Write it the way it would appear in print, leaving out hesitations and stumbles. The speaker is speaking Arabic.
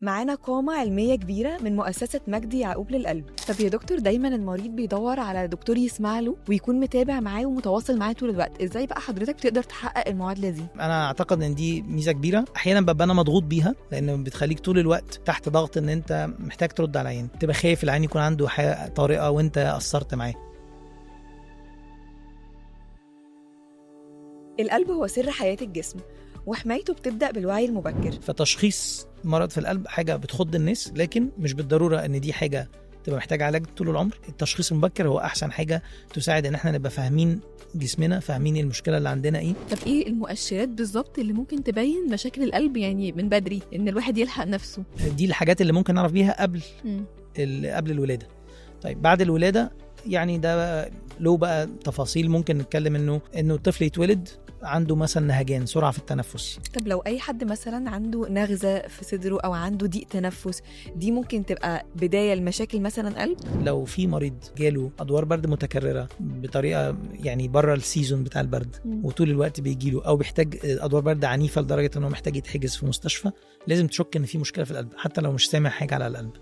معانا قامة علمية كبيرة من مؤسسة مجدي يعقوب للقلب. طب يا دكتور، دايما المريض بيدور على دكتور يسمع له ويكون متابع معاه ومتواصل معاه طول الوقت، ازاي بقى حضرتك تقدر تحقق المعادلة دي؟ انا اعتقد ان دي ميزه كبيره، احيانا ببقى انا مضغوط بيها لان بتخليك طول الوقت تحت ضغط ان انت محتاج ترد على العيان، تبقى خايف العيان يكون عنده حاجه طارئه وانت قصرت معاه. القلب هو سر حياة الجسم، وحمايته بتبدأ بالوعي المبكر. فتشخيص مرض في القلب حاجه بتخض الناس، لكن مش بالضروره ان دي حاجه تبقى محتاجه علاج طول العمر. التشخيص المبكر هو احسن حاجه تساعد ان احنا نبقى فاهمين جسمنا، فاهمين المشكله اللي عندنا ايه. طب ايه المؤشرات بالظبط اللي ممكن تبين مشاكل القلب يعني من بدري، ان الواحد يلحق نفسه؟ دي الحاجات اللي ممكن نعرف بيها قبل مم. قبل الولاده. طيب بعد الولاده يعني ده له بقى تفاصيل، ممكن نتكلم انه الطفل يتولد عنده مثلا نهجان، سرعه في التنفس. طب لو أي حد مثلا عنده نغزة في صدره أو عنده ضيق تنفس، دي ممكن تبقى بداية لمشاكل مثلا قلب؟ لو في مريض جاله ادوار برد متكرره بطريقه يعني بره السيزون بتاع البرد وطول الوقت بيجيله، او بيحتاج ادوار برد عنيفه لدرجه انه محتاج يتحجز في مستشفى، لازم تشك ان في مشكله في القلب حتى لو مش سامع حاجه على القلب.